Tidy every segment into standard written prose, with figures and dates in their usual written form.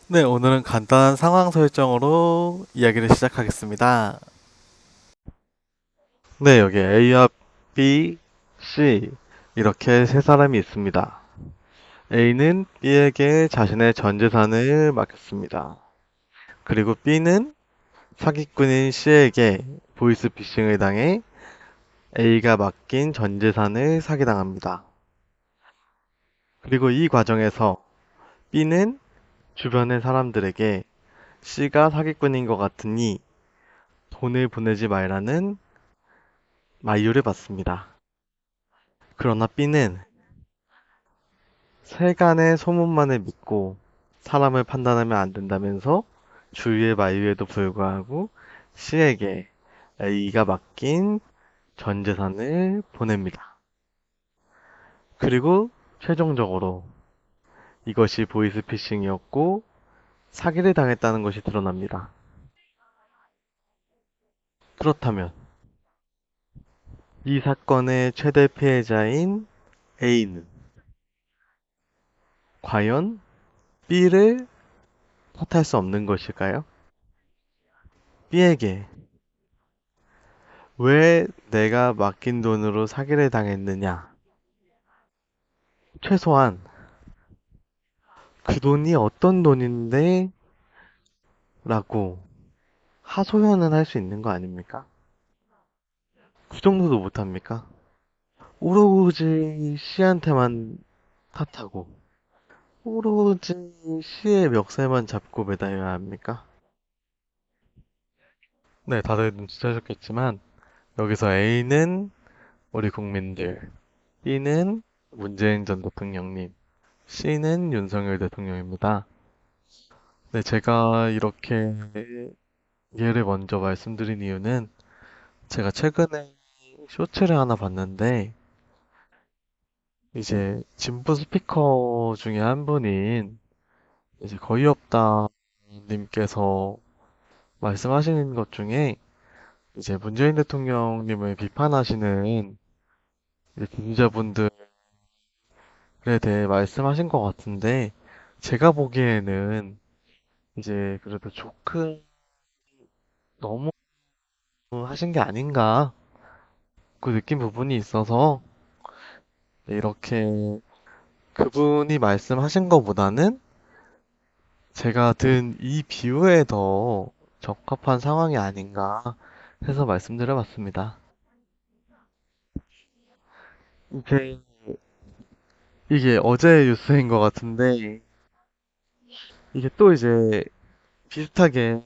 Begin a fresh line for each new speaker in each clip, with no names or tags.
네, 오늘은 간단한 상황 설정으로 이야기를 시작하겠습니다. 네, 여기 A와 B, C 이렇게 세 사람이 있습니다. A는 B에게 자신의 전 재산을 맡겼습니다. 그리고 B는 사기꾼인 C에게 보이스피싱을 당해 A가 맡긴 전 재산을 사기당합니다. 그리고 이 과정에서 B는 주변의 사람들에게 C가 사기꾼인 것 같으니 돈을 보내지 말라는 마이유를 받습니다. 그러나 B는 세간의 소문만을 믿고 사람을 판단하면 안 된다면서 주위의 마이유에도 불구하고 C에게 A가 맡긴 전 재산을 보냅니다. 그리고 최종적으로 이것이 보이스피싱이었고 사기를 당했다는 것이 드러납니다. 그렇다면 이 사건의 최대 피해자인 A는 과연 B를 탓할 수 없는 것일까요? B에게 왜 내가 맡긴 돈으로 사기를 당했느냐? 최소한 그 돈이 어떤 돈인데? 라고 하소연은 할 수 있는 거 아닙니까? 그 정도도 못합니까? 오로지 C한테만 탓하고 오로지 C의 멱살만 잡고 매달려야 합니까? 네, 다들 눈치채셨겠지만 여기서 A는 우리 국민들, B는 문재인 전 대통령님, C는 윤석열 대통령입니다. 네, 제가 이렇게 예를 먼저 말씀드린 이유는 제가 최근에 쇼츠를 하나 봤는데 이제 진보 스피커 중에 한 분인 이제 거의 없다 님께서 말씀하시는 것 중에 이제 문재인 대통령님을 비판하시는 이제 지지자분들에 대해 말씀하신 것 같은데 제가 보기에는 이제 그래도 조금 너무 하신 게 아닌가 그 느낀 부분이 있어서 이렇게 그분이 말씀하신 것보다는 제가 든 이 비유에 더 적합한 상황이 아닌가 해서 말씀드려봤습니다. 이게, 이게 어제 뉴스인 것 같은데, 이게 또 이제 비슷하게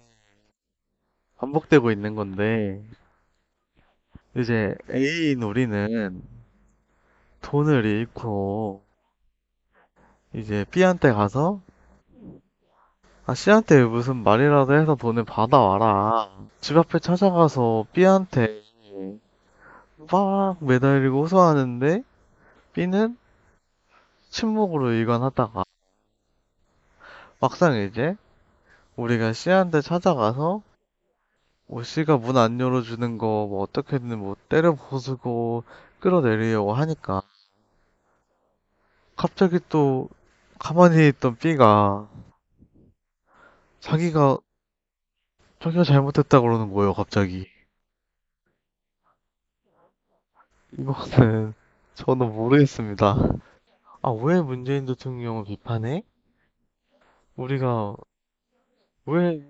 반복되고 있는 건데, 이제 A 놀이는 돈을 잃고, 이제 B한테 가서, 아, C한테 무슨 말이라도 해서 돈을 받아와라. 집 앞에 찾아가서 B한테 막 매달리고 호소하는데, B는 침묵으로 일관하다가 막상 이제 우리가 C한테 찾아가서 뭐 C가 문 안 열어주는 거 뭐 어떻게든 뭐 때려 부수고 끌어내리려고 하니까 갑자기 또 가만히 있던 B가 자기가 자기가 잘못했다 그러는 거예요 갑자기. 이거는 저는 모르겠습니다. 아, 왜 문재인 대통령을 비판해? 우리가 왜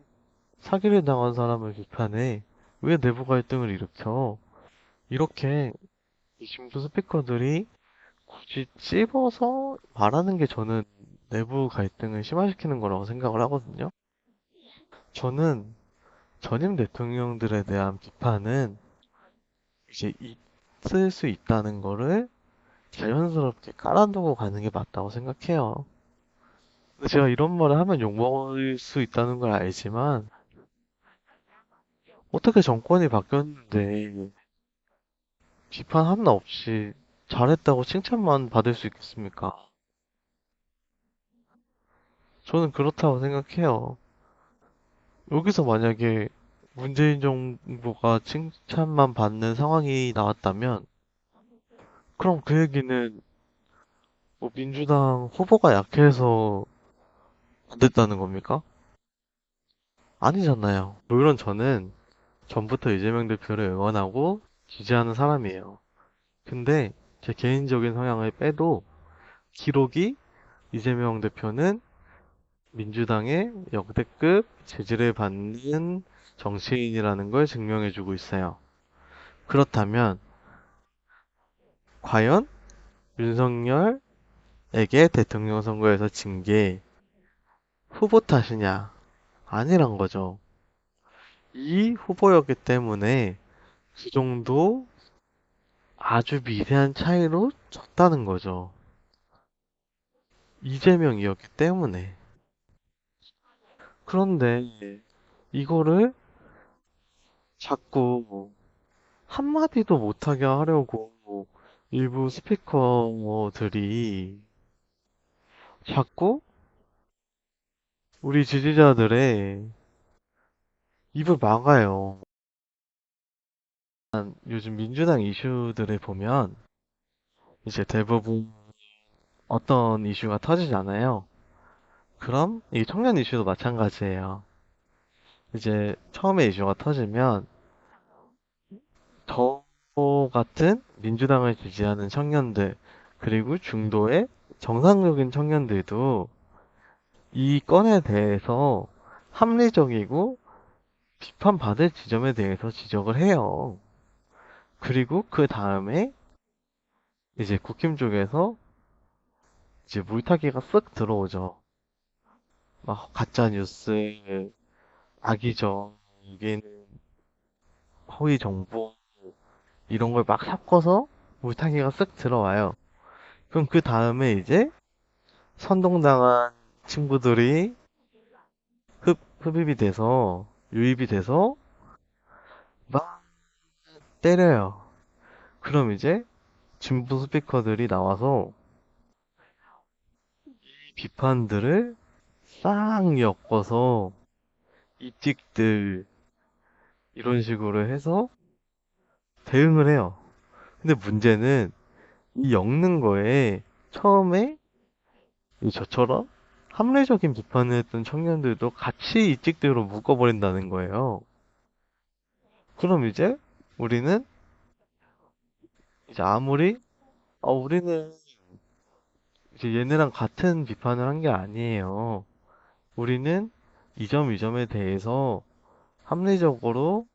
사기를 당한 사람을 비판해? 왜 내부 갈등을 일으켜? 이렇게 이 진보 스피커들이 굳이 찝어서 말하는 게 저는 내부 갈등을 심화시키는 거라고 생각을 하거든요. 저는 전임 대통령들에 대한 비판은 이제 있을 수 있다는 거를 자연스럽게 깔아두고 가는 게 맞다고 생각해요. 근데 제가 이런 말을 하면 욕먹을 수 있다는 걸 알지만 어떻게 정권이 바뀌었는데 비판 하나 없이 잘했다고 칭찬만 받을 수 있겠습니까? 저는 그렇다고 생각해요. 여기서 만약에 문재인 정부가 칭찬만 받는 상황이 나왔다면, 그럼 그 얘기는 뭐 민주당 후보가 약해서 안 됐다는 겁니까? 아니잖아요. 물론 저는 전부터 이재명 대표를 응원하고 지지하는 사람이에요. 근데 제 개인적인 성향을 빼도 기록이 이재명 대표는 민주당의 역대급 지지를 받는 정치인이라는 걸 증명해주고 있어요. 그렇다면 과연 윤석열에게 대통령 선거에서 진 게 후보 탓이냐? 아니란 거죠. 이 후보였기 때문에 그 정도 아주 미세한 차이로 졌다는 거죠. 이재명이었기 때문에. 그런데 이거를 자꾸 한마디도 못하게 하려고 일부 스피커들이 자꾸 우리 지지자들의 입을 막아요. 요즘 민주당 이슈들을 보면 이제 대부분 어떤 이슈가 터지잖아요. 그럼 이 청년 이슈도 마찬가지예요. 이제 처음에 이슈가 터지면 저 같은 민주당을 지지하는 청년들, 그리고 중도의 정상적인 청년들도 이 건에 대해서 합리적이고 비판받을 지점에 대해서 지적을 해요. 그리고 그 다음에 이제 국힘 쪽에서 이제 물타기가 쓱 들어오죠. 막 가짜 뉴스, 악의적, 이게 허위 정보 이런 걸 막 섞어서 물타기가 쓱 들어와요. 그럼 그 다음에 이제 선동당한 친구들이 흡입이 돼서 유입이 돼서 막 때려요. 그럼 이제 진보 스피커들이 나와서 비판들을 싹 엮어서 이찍들 이런 식으로 해서 대응을 해요. 근데 문제는 이 엮는 거에 처음에 저처럼 합리적인 비판을 했던 청년들도 같이 이찍들로 묶어버린다는 거예요. 그럼 이제 우리는 이제 아무리 우리는 이제 얘네랑 같은 비판을 한 게 아니에요. 우리는 이 점에 대해서 합리적으로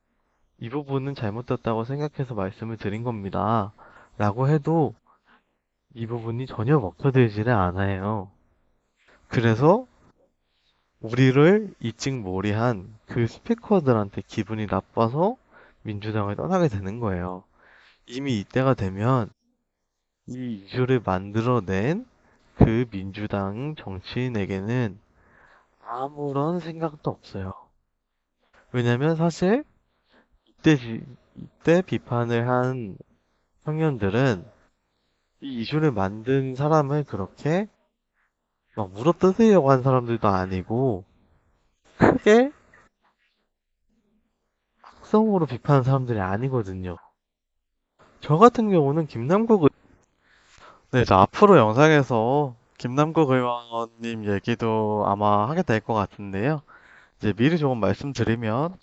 이 부분은 잘못됐다고 생각해서 말씀을 드린 겁니다. 라고 해도 이 부분이 전혀 먹혀들지를 않아요. 그래서 우리를 이찍몰이한 그 스피커들한테 기분이 나빠서 민주당을 떠나게 되는 거예요. 이미 이때가 되면 이 이슈를 만들어낸 그 민주당 정치인에게는 아무런 생각도 없어요. 왜냐면 사실 이때 비판을 한 청년들은 이 이슈를 만든 사람을 그렇게 막 물어뜯으려고 한 사람들도 아니고 크게 악성으로 비판한 사람들이 아니거든요. 저 같은 경우는 네, 저 앞으로 영상에서 김남국 의원님 얘기도 아마 하게 될 것 같은데요. 이제 미리 조금 말씀드리면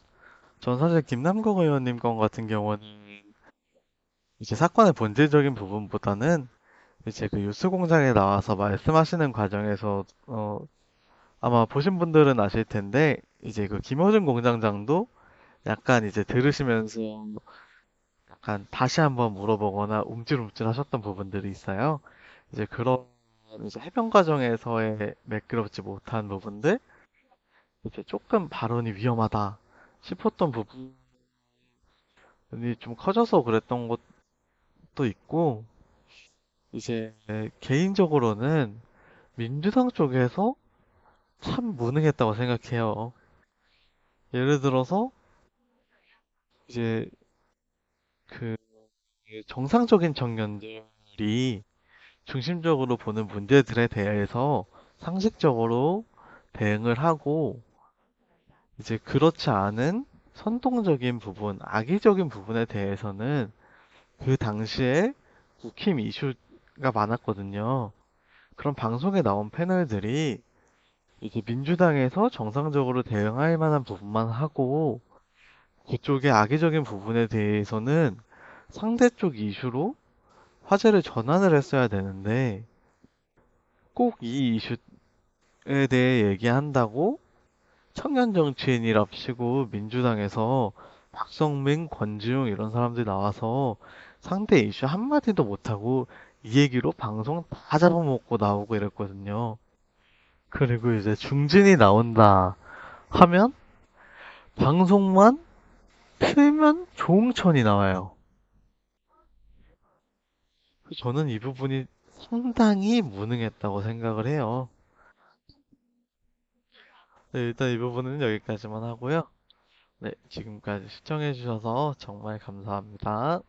전 사실 김남국 의원님 건 같은 경우는 이제 사건의 본질적인 부분보다는 이제 그 뉴스공장에 나와서 말씀하시는 과정에서 아마 보신 분들은 아실 텐데 이제 그 김어준 공장장도 약간 이제 들으시면서 약간 다시 한번 물어보거나 움찔움찔 하셨던 부분들이 있어요. 이제 그런 이제 해명 과정에서의 매끄럽지 못한 부분들, 이제 조금 발언이 위험하다 싶었던 부분이 좀 커져서 그랬던 것도 있고, 이제 개인적으로는 민주당 쪽에서 참 무능했다고 생각해요. 예를 들어서 이제 그 정상적인 청년들이 중심적으로 보는 문제들에 대해서 상식적으로 대응을 하고 이제 그렇지 않은 선동적인 부분, 악의적인 부분에 대해서는 그 당시에 국힘 이슈가 많았거든요. 그런 방송에 나온 패널들이 이제 민주당에서 정상적으로 대응할 만한 부분만 하고 그쪽의 악의적인 부분에 대해서는 상대 쪽 이슈로 화제를 전환을 했어야 되는데 꼭 이 이슈에 대해 얘기한다고 청년 정치인이랍시고 민주당에서 박성민, 권지웅 이런 사람들이 나와서 상대 이슈 한마디도 못하고 이 얘기로 방송 다 잡아먹고 나오고 이랬거든요. 그리고 이제 중진이 나온다 하면 방송만 틀면 조응천이 나와요. 저는 이 부분이 상당히 무능했다고 생각을 해요. 네, 일단 이 부분은 여기까지만 하고요. 네, 지금까지 시청해주셔서 정말 감사합니다.